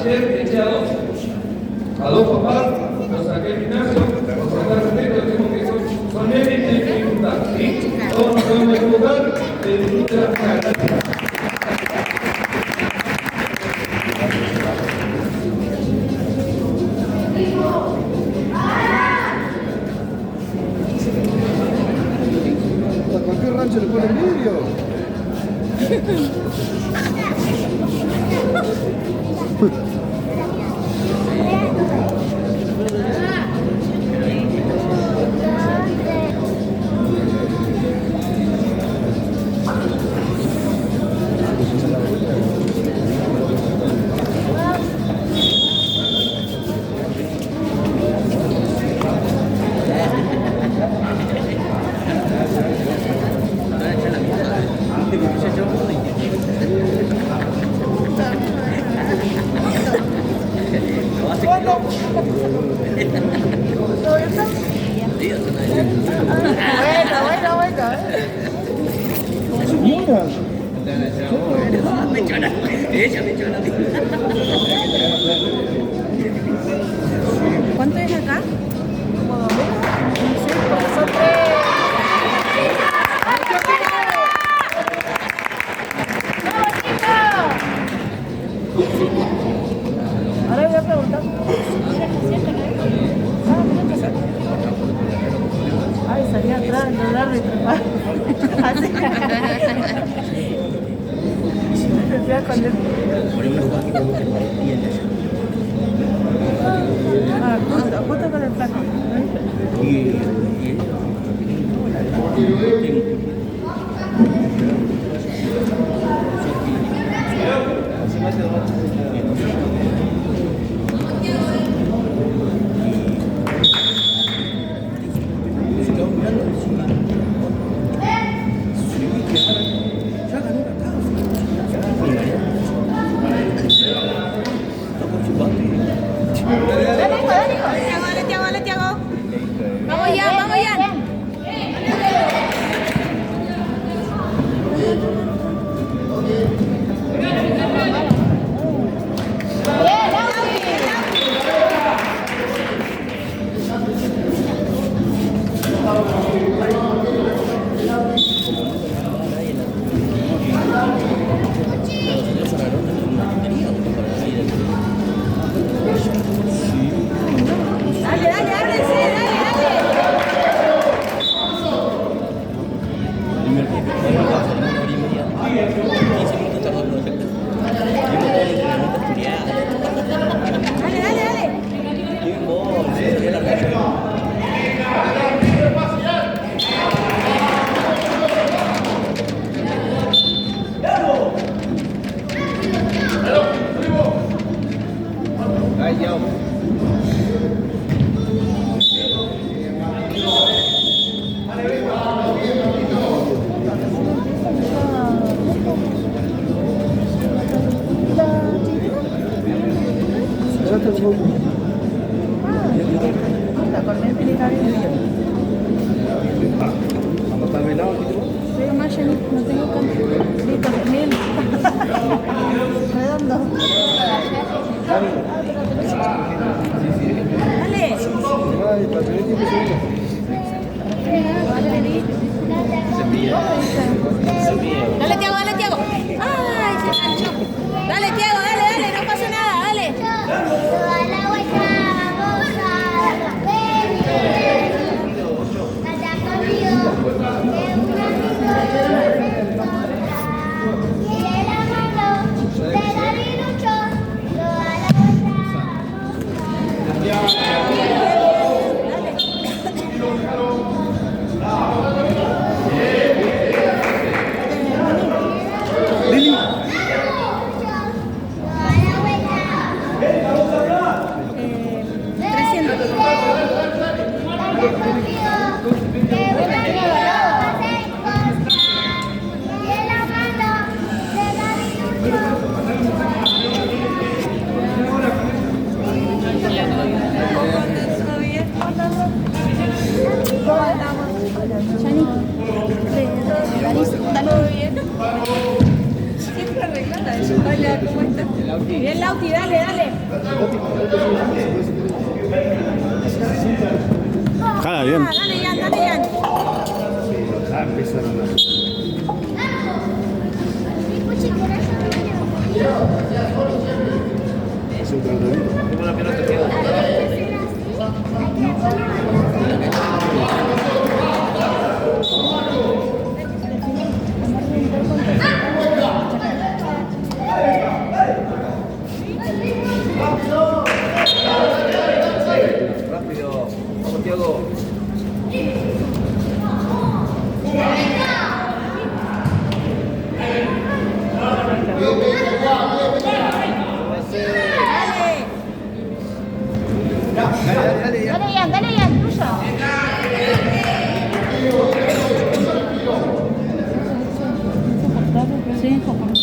ayer eché a dos papás, los saqué del gimnasio, los saqué al respeto, tengo que son nenes y tienen que disfrutar, ¿sí? Todos nos podemos equivocar, de disfrutar la carrera. ¿A cualquier rancho le ponen vidrio? Señora. ¿Cuánto es acá? No sé, porque son tres. Ahora voy a preguntar. Ay, salí atrás, no la retrepar. Así. Me fui a esconder. Ah, justo con el plato. Dale, Tiago. Vamos ya. La corriente de cabello. ¿Vamos a estar velados? Pero más ya no tengo canto. Sí, con miel. Redondo. Dale. Ay, para tener tiempo seguro. Dale, Tiago. Ay, se enganchó. Dale, Tiago, dale, no pasa nada, dale. Toda la vuelta vamos a venir. Canta conmigo, que un amigo quiere la mano de David Lucho. Toda la Lili. Siempre arreglada. Hola, ¿cómo estás? Bien, Lauti, dale, dale. Jala bien. Ah, dale, Ian, dale, Ian. Ah, empezaron a... Hace un tratamiento. Rápido. Vamos, Tiago. Dale. Dale, Ian, tuyo. Sí, insoportable.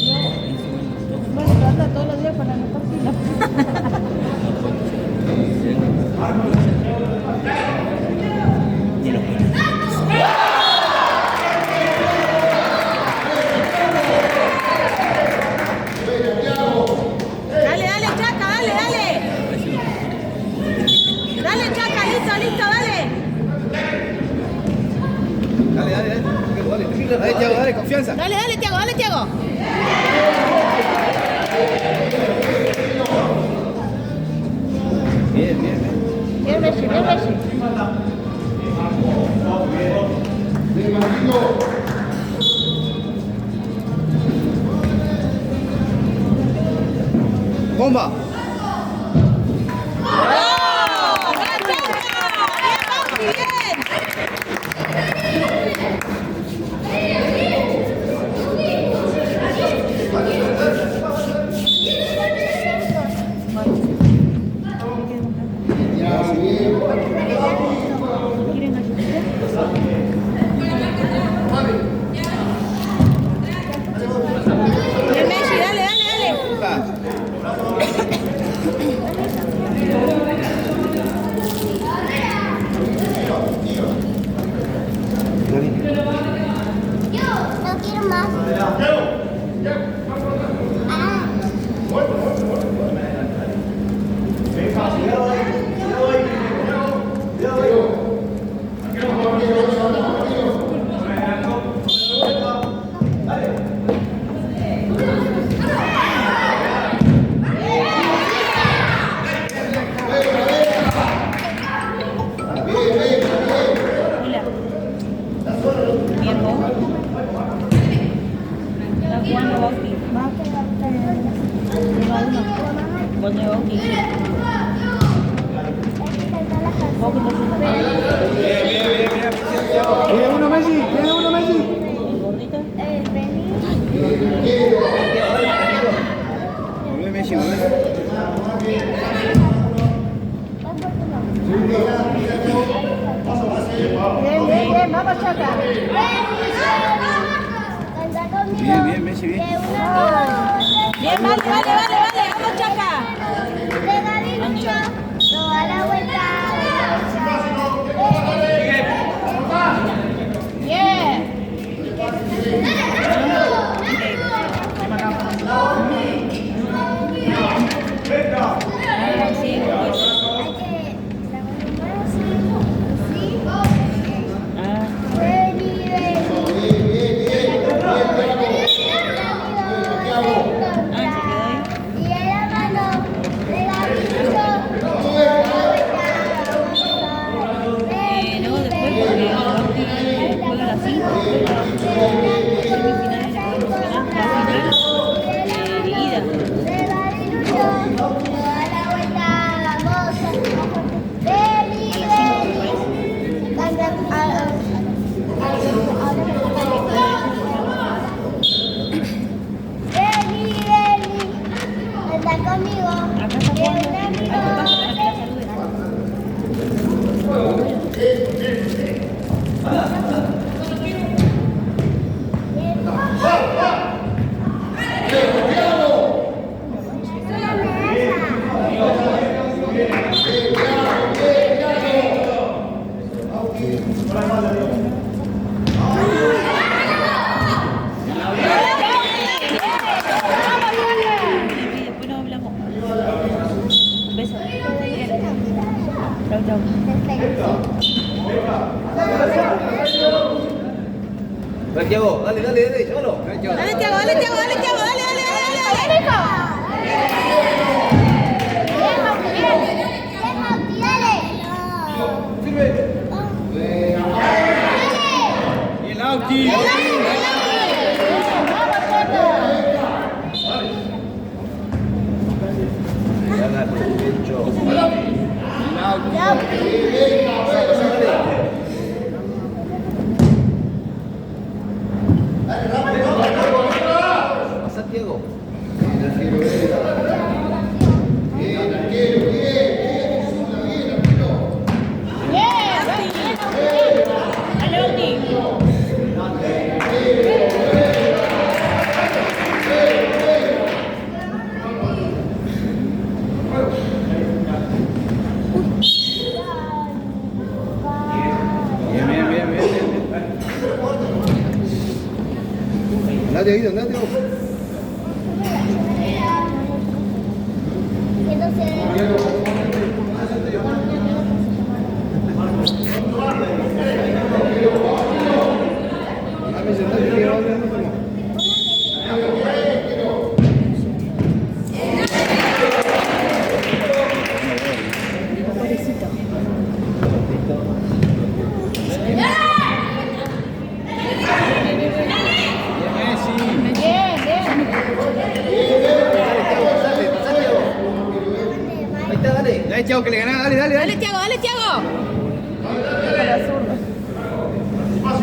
Bueno, trata todos los días para anotar fila. Dale, dale, Chaca, dale, dale. Dale, Chaca, listo, listo, dale. Dale, dale, dale. Dale, Tiago, dale, confianza. Dale, dale, Tiago, dale, Tiago. Bien, bien, bien. Bien, Messi, bien, Messi. ¡Bomba! ¡Bravo! ¡Bien, Chaca! ¡Bien, bien! ¿Quieren ayudar? Bien, Messi, dale, dale, dale. No quiero más. Ah. Mira. Bien, vos. Está jugando Bauti. Uno a uno. Gol de Bauti. Bauti lo supo. ¡Viene uno, Messi! ¡Viene uno, Messi! El gordito. Volvé, Messi, volvé. Bien, bien, bien, vamos, Chaca. Bien, bien, Messi, bien. Bien, vale, vale, vale, vale. Vamos, Chaca. No, a la vuelta. Bien. Ahora sí, pues. Ah, ah, se quedó ahí. Ya. Perfecto. Dale, Tiago, dale, llévalo. Dale, Tiago, dale, Tiago, dale, Tiago, dale, dale, dale, dale. Bien, Lauti. Dale, pecho. Pasa, Tiago. Dale, Oti. Bien. Andate, Guido, andate. Pobrecito. Bien, bien. Ahí está, dale. Dale, Tiago, que le ganás, dale. Dale, Tiago, dale, Tiago. Para zurdo.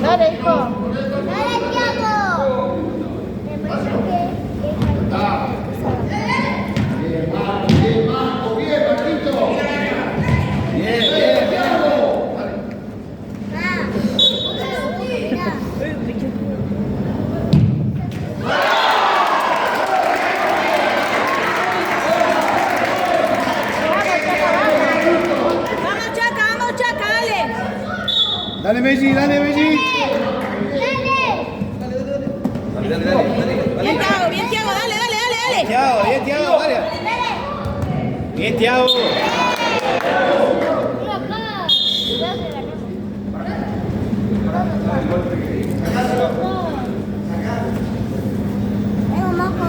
Dale, hijo. ¡Dale, Tiago! Me parece que Vamos, Chaca, dale. Dale, Messi. ¡Dale! Bien, Tiago, bien, Tiago, dale, dale, dale, dale. Tiago, dale. Bien, Tiago. Mira acá. Cuidado que ganamos. Venga, Marco.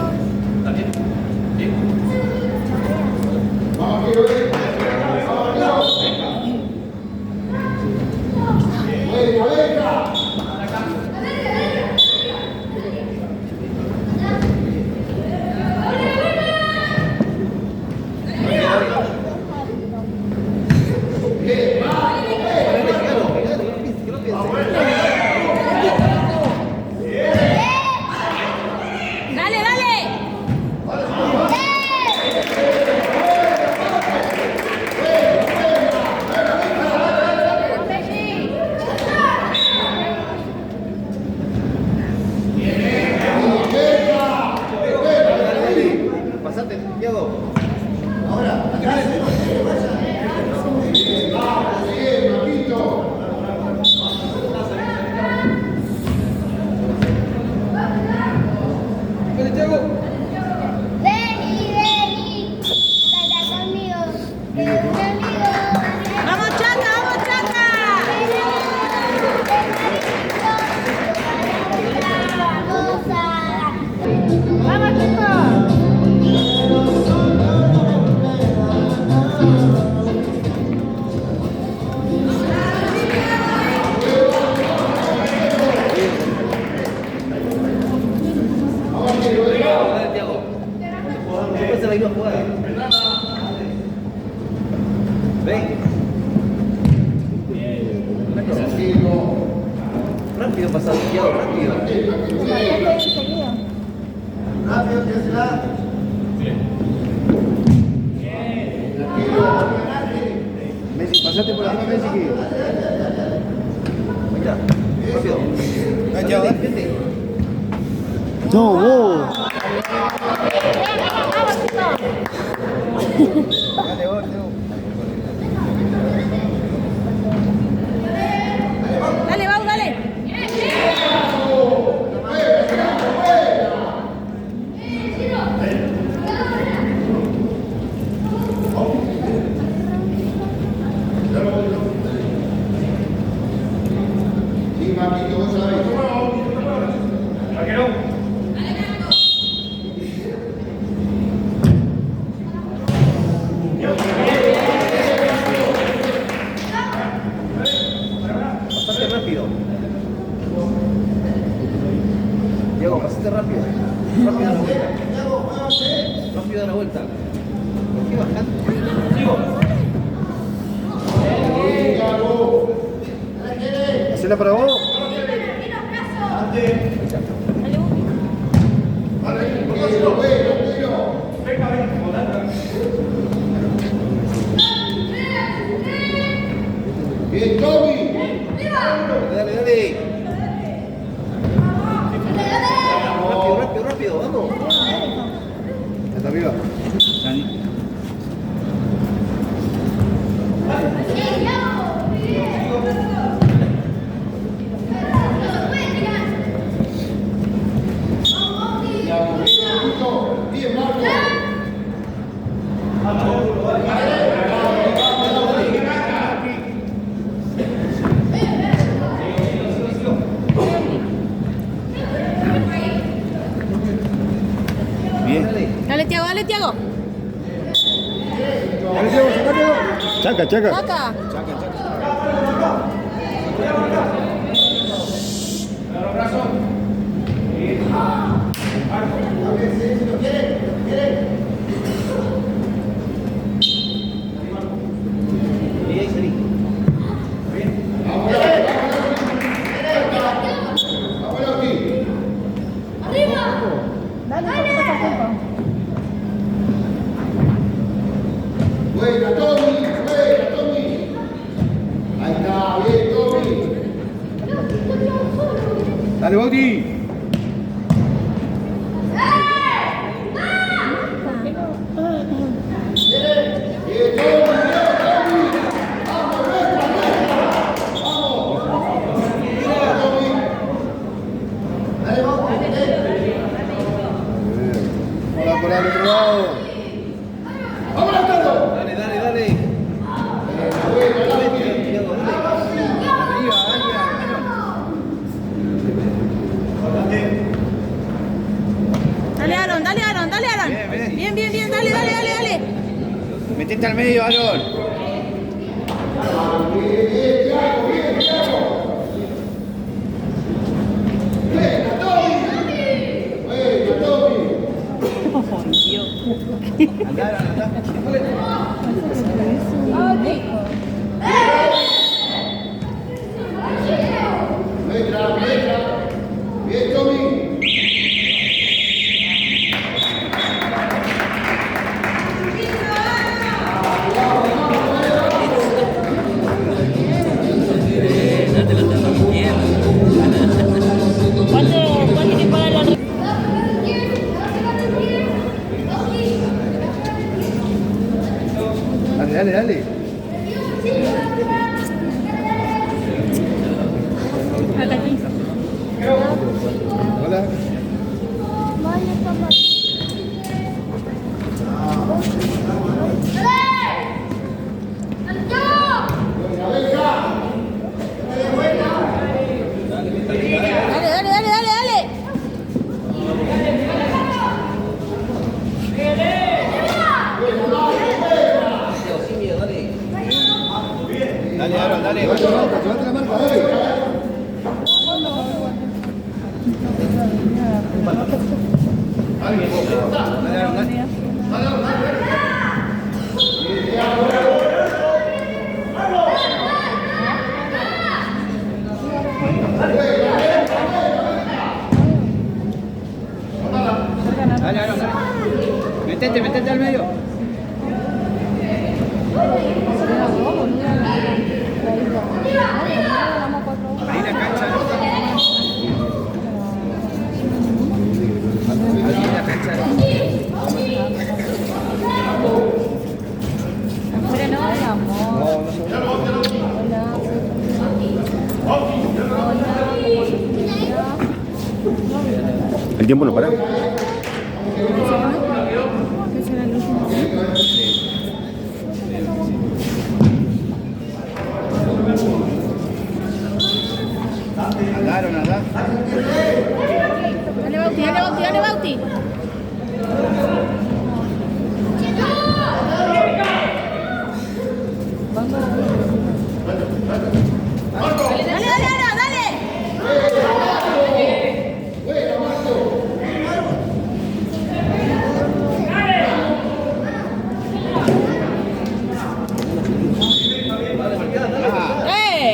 Dale, dale. Pasate, Tiago. Vení. Dale conmigo. Conmigo. Vamos, Chaca, vamos, Chaca. Vamos, chicos. Dale, Tiago. Después se la iba a jugar. Ven. Rápido pasado, Tiago, rápido. Enseguida. Messi, pasate por arriba, Messi. Ahí está. Rápido. Ahí, Tiago, vente. No, vos. Vamos, chicos. Dale, vos, Tiago. Dale, Bau, dale. Buena para vos. Bien, Tommy. Dale, dale. Rápido, rápido, rápido, vamos. Hasta arriba. Bien, Marco. Bien. Dale, Tiago, dale, Tiago. Dale, Diego, saca, Diego. Chaca, chaca. Saca. Chaca, chaca. Ahí, salí. Ahora aquí. Dale, ¿qué pasa, tiempo? Buena, Tommy. Buena, Tommy. Ahí está, bien, Tommy. Dale, Bauti. Bien, Tommy. Vamos, nuestra, nuestra. Vamos. Tommy. Dale, vamos. Por el otro lado. Vamos, Carlos. Dale, dale, dale. Buena, Tommy. Arriba, arriba. Dale, Aaron, dale, Aaron, dale, Aaron. Bien, bien. Bien, bien, bien, dale, dale, dale, dale. Metete al medio, Aaron. Bien, Thiago, bien, Thiago. Buena, Tommy. Buena, Tommy. Andá, andá. Nuestra, nuestra. Bien, Tommy. ¿Cuánto tiempo da la Dale, dale, dale. Hasta aquí. Hola. Dale, dale, dale, dale, dale. Dale, Aaron, dale. Levanta la marca, dale. Dale, Aaron, dale. Dale, Aaron, dale. Metete, metete al medio. Ahí la cancha. Ahí la cancha. Afuera no, amor. El tiempo no para. Andaron, andá. Dale, Bauti, dale, Bauti, dale, Bauti. Dale, dale, Ana, dale.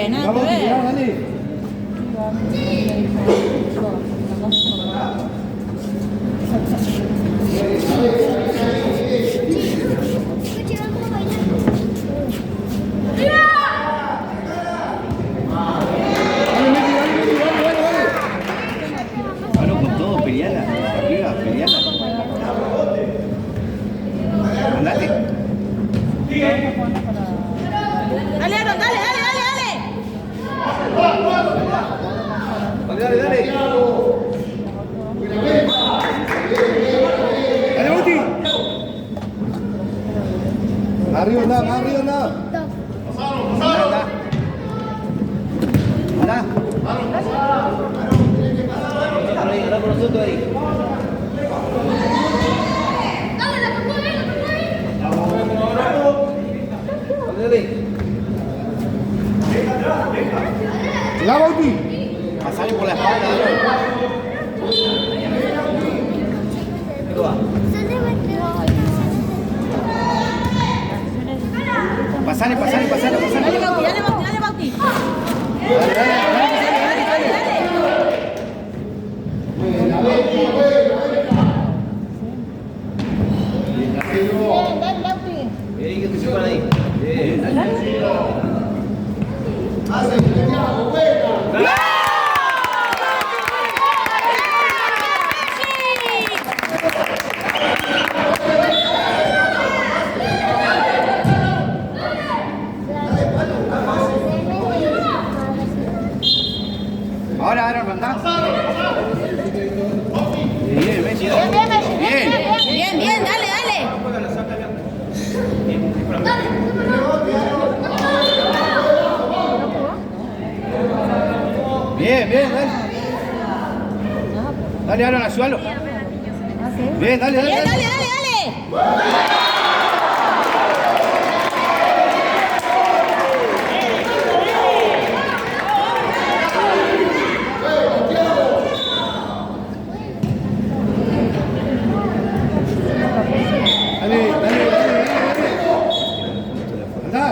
Nada que ver. Dale. Dale, Aaron, dale, dale, dale, dale. Dale, dale, dale. Dale, Bauti. Arriba anda, arriba anda. Anda. Anda por nosotros ahí. La Bauti. Pasale por la espalda. Pasale, pasale, pasale, pasale. Dale, Bauti, dale, Bauti, dale, Bauti. Dale, dale, Bien, que te sepan ahí. Bien, dale. Ahora, anda. Bien, ven, bien. Bien, bien, dale, dale. Bien, bien, dale. Dale, Aaron, ayúdalo. Bien, dale, dale. Bien, dale, dale, dale.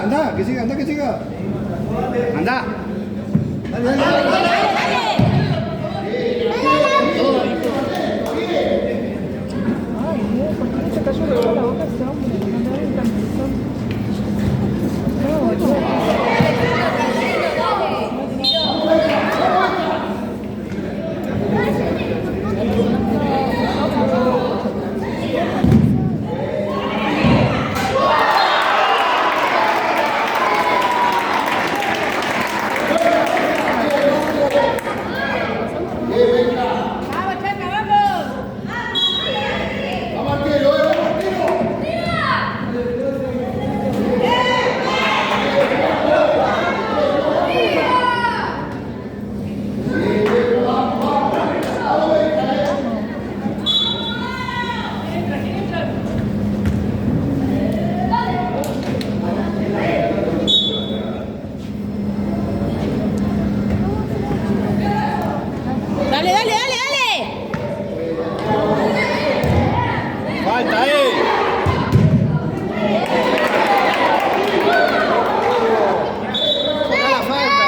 Anda, que siga, anda, que siga. Anda. Dale, dale, dale. Ay, Dios, ¿por qué se cayó toda la boca ese hombre? No me da tan pesado. No, boludo. Dale, dale, dale, dale. Falta, Toca la falta.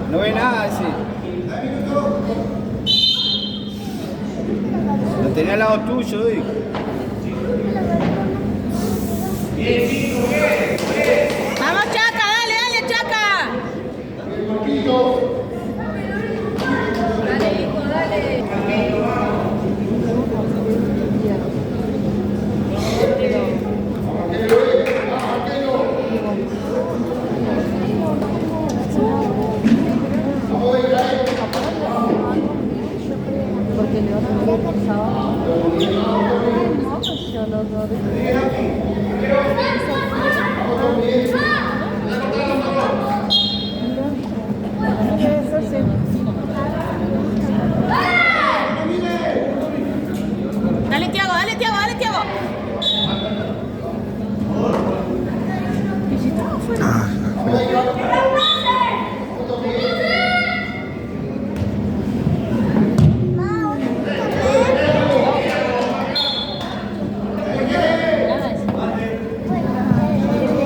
No ve nada ese. Lo tenía al lado tuyo, Vamos, Chaca, dale, dale, Chaca. Dale, hijo, dale. Porque le van a ver por sábado. No, pues yo lo Dale, Tiago, dale, Tiago, dale, Tiago.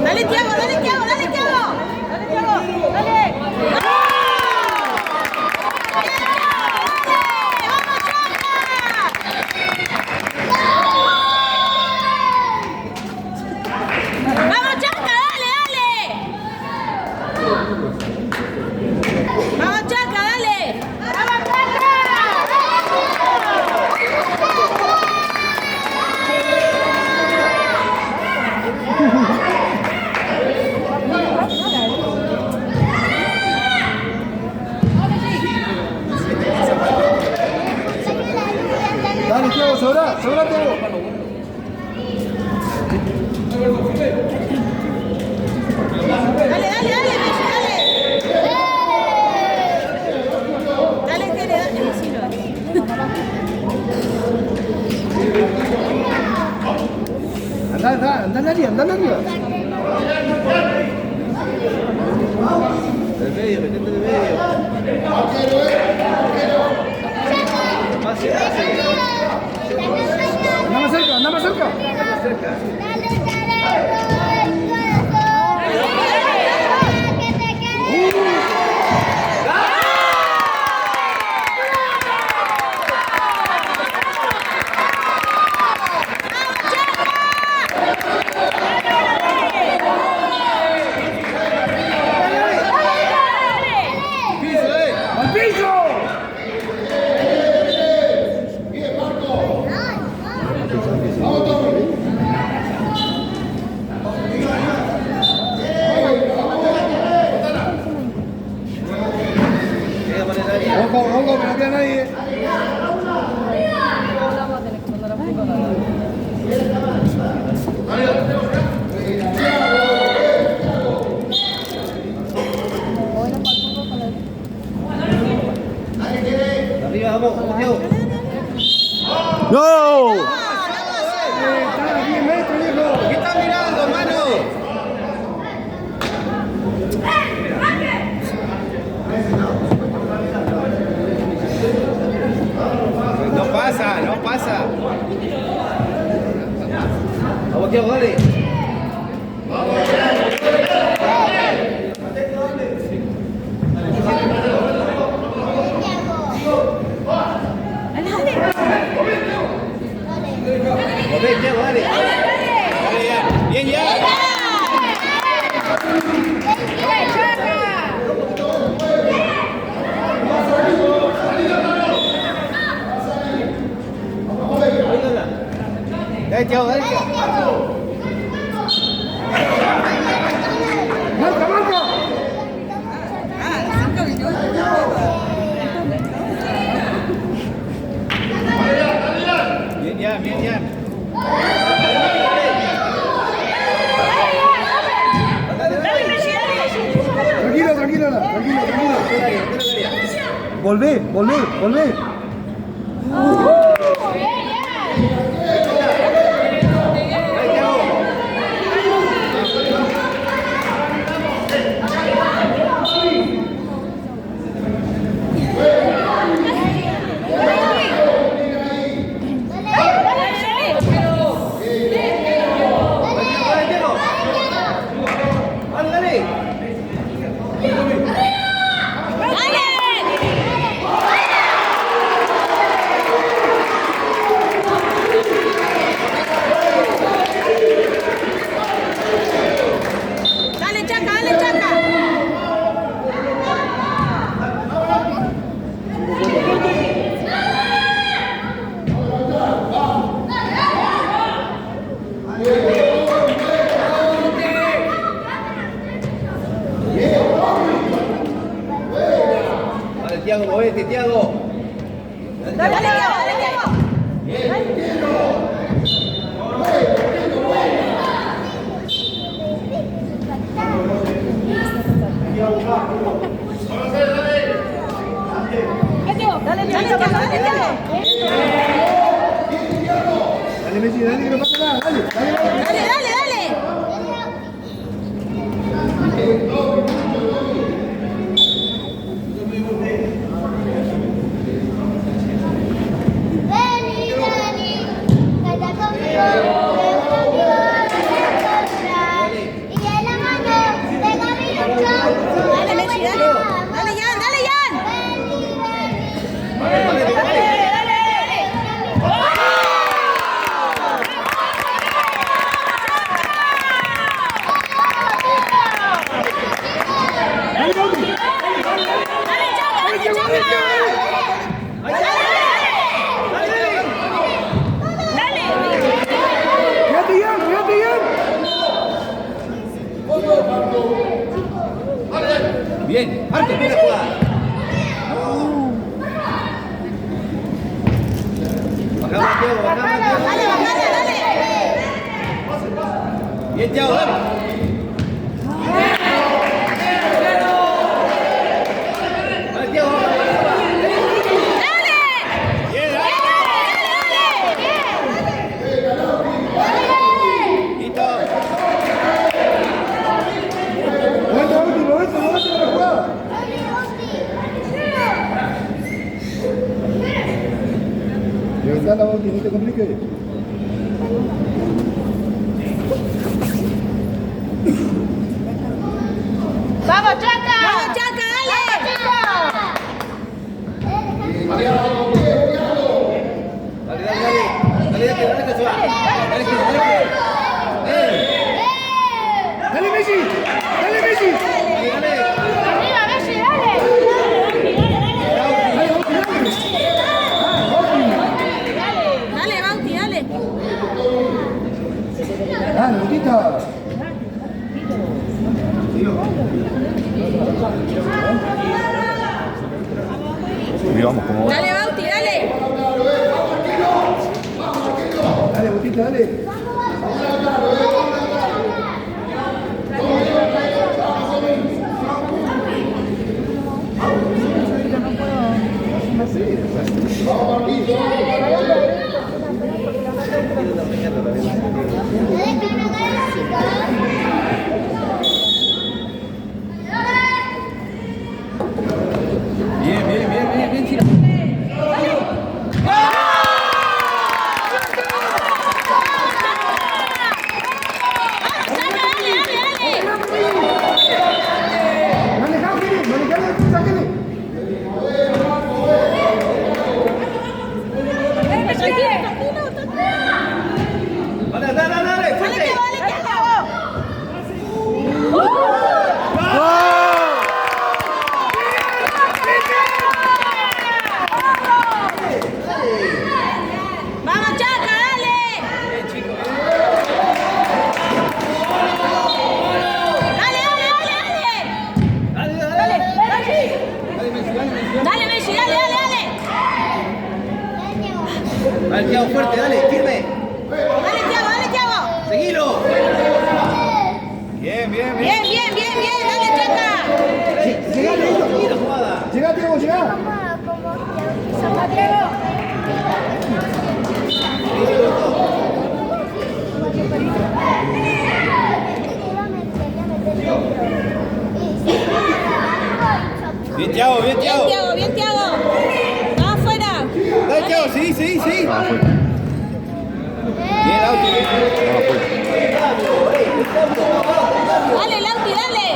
Dale, Tiago, dale, Tiago, dale, Tiago. Dale, Tiago, dale. ¡Vamos, Chaca! ¡Dale, dale! Dale, dale, dale, Messi, dale. Dale, Tere, dale, decilo. Anda, Lali, anda, Lali. Del medio, metete del medio. Anda más cerca. ¡Al piso! Vamos, Tommy. Ojo, que no queda nadie. Arriba, vamos, Mateo. ¡No! Está a 10 metros, viejo. ¿Qué estás mirando, mano? No pasa, no pasa. Vamos, Tiago, dale. Volvé, Tiago, dale. Dale ya. Bien, ya. Dale, Tiago, dale. ¡Marca! Bien, ya, bien, ya. Tranquilo. Volvé. Dale, Tiago. Dale, Chaca, dale, Chaca. Dale, Tiago, movete, Tiago. Dale, Tiago, dale, Tiago. Dale, Tiago, dale, Tiago. Dale, Messi, dale, que no pasa nada. Dale. Dale, dale, dale. Vení, canta conmigo. Y en la mano, venga mi lucho. Dale, Messi, dale. Dale, Jan, dale, Jan. Vení. Bien, Marco, bien la jugada. Bajamos, Tiago, bajamos, Tiago. Dale, bajale, Bien, Thiago, dale. Dale, Thiago, vamos. Bien, dale. Listo. Momento, momento de la jugada. Levantala, Bauti, no te compliques. ¡Vamos, Chaca! ¡Vamos, Chaca, dale! Dale, que se va. Dale, que ¡Dale, Messi! ¡Dale, Messi! ¡Arriba, Messi, dale! Dale, Bauti, dale. ¡Dale, Bautista! Vamos, como Dale, Bauti, dale. Dale, Bautista, dale. bien, Chino. Manejalo, Kili, manejalo, sáquele. Dale, fuerte. ¡Vamos, Chaca, dale! ¡Dale, dale, dale, dale! ¡Dale, Messi, dale, dale, dale! Dale, Thiago, fuerte, dale, firme. ¡Dale, Thiago, dale, Thiago! Seguilo. Bien, Bien, bien, bien, bien, dale, Chaca. Llega, la jugada. llega, Diego, llega. Bien, Thiago, bien, Bien, Thiago. Thiago, bien, Thiago. ¡Va afuera! Dale, Thiago, seguí. Bien, Lauti. Dale, Lauti, dale.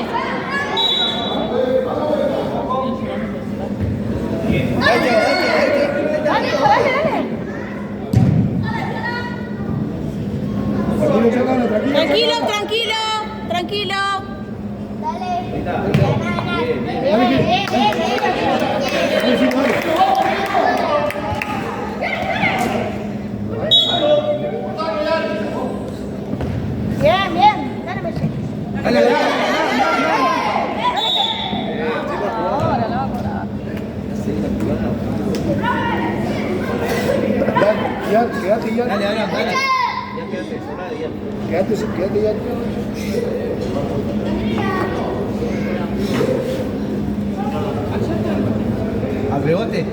Dale, Thiago. Tranquilo, Chacana, tranquilo. Tranquilo, tranquilo, tranquilo. Dale, sí, dale. Bien, bien. Dale, Messi. Dale. Quédate ya. Dale. Quédate ya. Al rebote.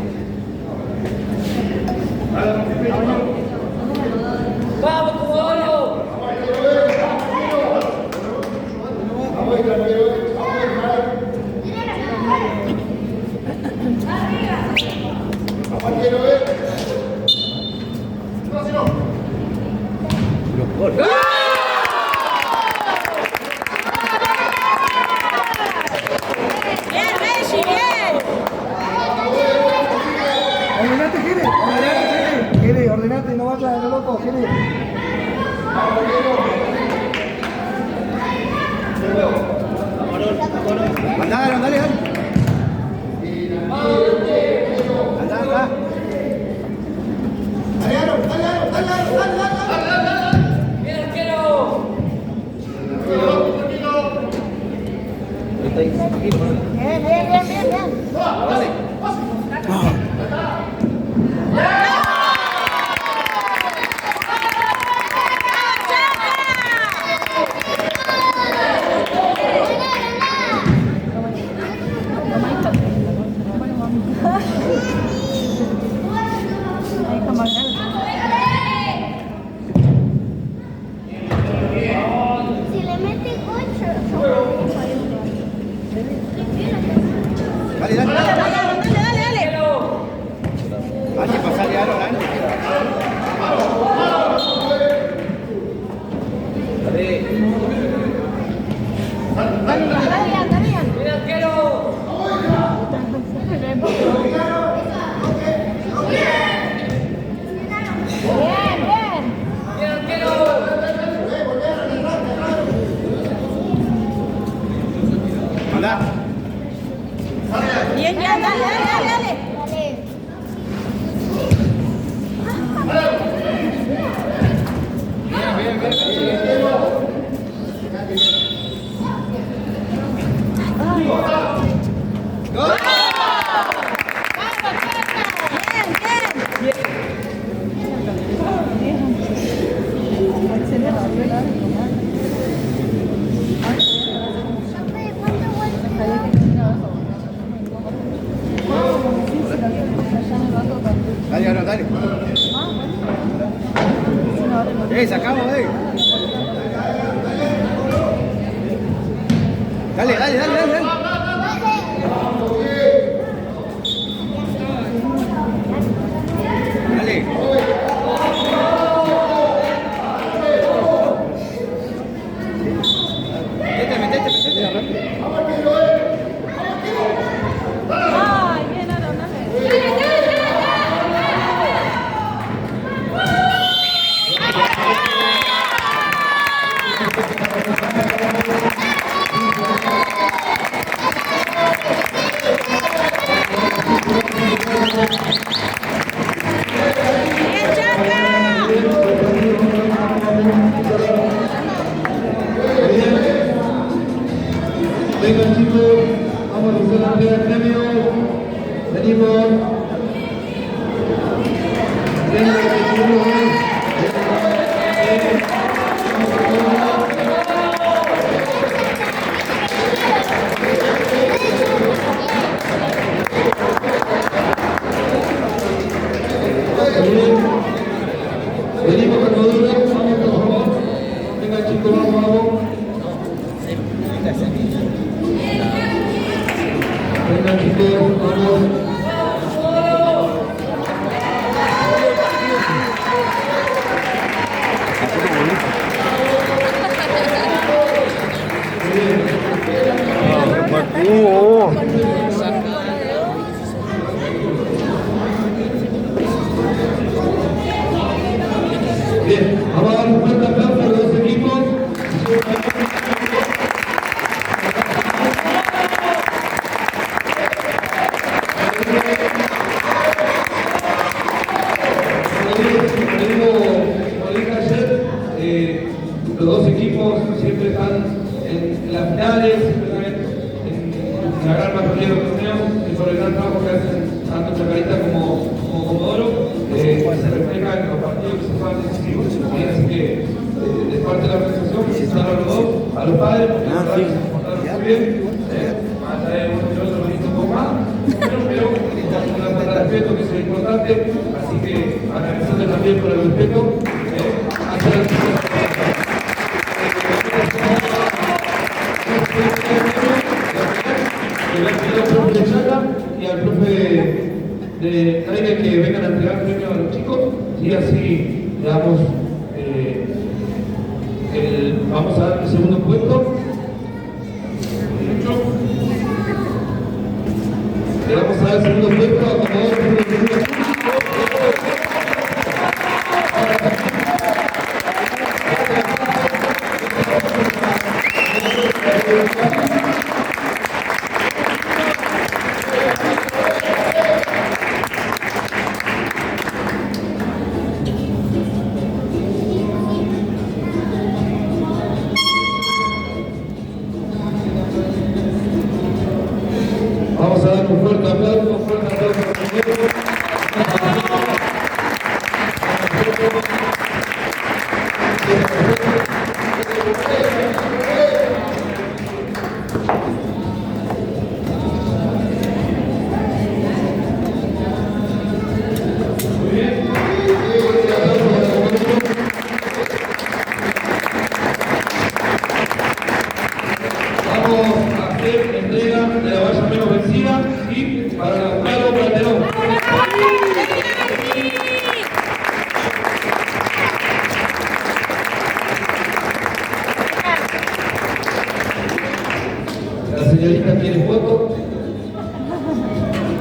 Bien, Messi, bien. Ordenate, Gere, ordenate, no vayas a lo loco, Gere. Dale. Anda. Acelera, acelera. Había que terminar eso. Sí, sí, la ya me va a tocar. Dale, ahora, dale. Sacamos, Dale, dale, dale, dale, dale. Dale. Métete rápido. Ay, bien, Aaron, dale. Vengan chicos, vamos a hacer la entrega de premio. Venimos. Venimos con Maduro, vamos por favor. Vengan chicos, vamos. Vengan chicos, vamos. Bien, vamos a dar un fuerte aplauso a los dos equipos. Como dije ayer, los dos equipos siempre están en las finales, siempre están en la gran mayoría de los torneos, y por el gran trabajo que hacen tanto Chacarita como Comodoro, se refleja en los partidos que se juegan decisivos. Así que, de parte de la organización, felicitar a los dos, a los padres, porque la verdad que se portaron muy bien, más allá de uno que otro lo hizo un poco más, pero con una falta de respeto, que es lo importante, así que agradecerle también por el respeto. Y al profe de Naime que vengan a entregar el premio a los chicos y así le damos vamos a dar el segundo puesto. Le vamos a dar el segundo puesto a Comodoro. Vamos a dar un fuerte aplauso Muy bien. Vamos a hacer entrega de la valla menos vencida y para Lautaro Calderón. La señorita quiere foto.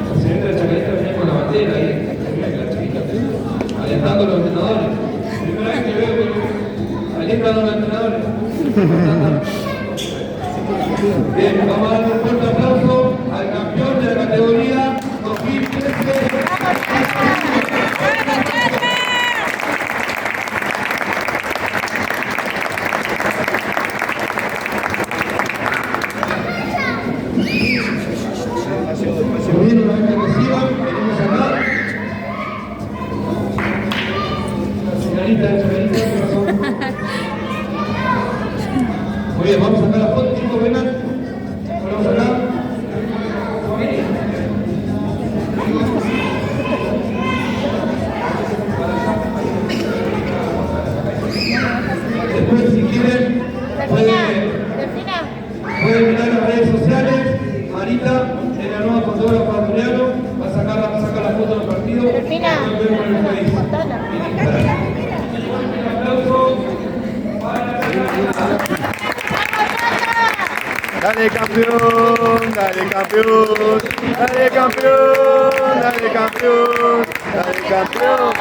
La señorita de Chacarita venía con la bandera ahí, la chiquita, alentando a los entrenadores. Primera vez que veo que alientan a los entrenadores. Bien, vamos a dar un fuerte aplauso al campeón de la categoría 2013. Muy bien, una vez que reciban, venimos acá. La señorita, ¿qué pasó? Bien, vamos a sacar la foto, chicos, vengan. Vamos acá. Después, si quieren, pueden mirar las redes sociales. Marita, es la nueva fotógrafa de Juliano, va a sacar la foto del partido. Delfina, Nos vemos en el país. contala. Un aplauso para Dale campeón, dale campeón, dale campeón, dale campeón, dale campeón.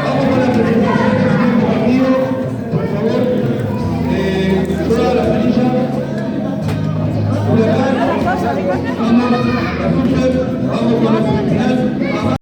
Vamos con la presentación del partido, por favor. Toda la planilla. Vamos con la semifinal.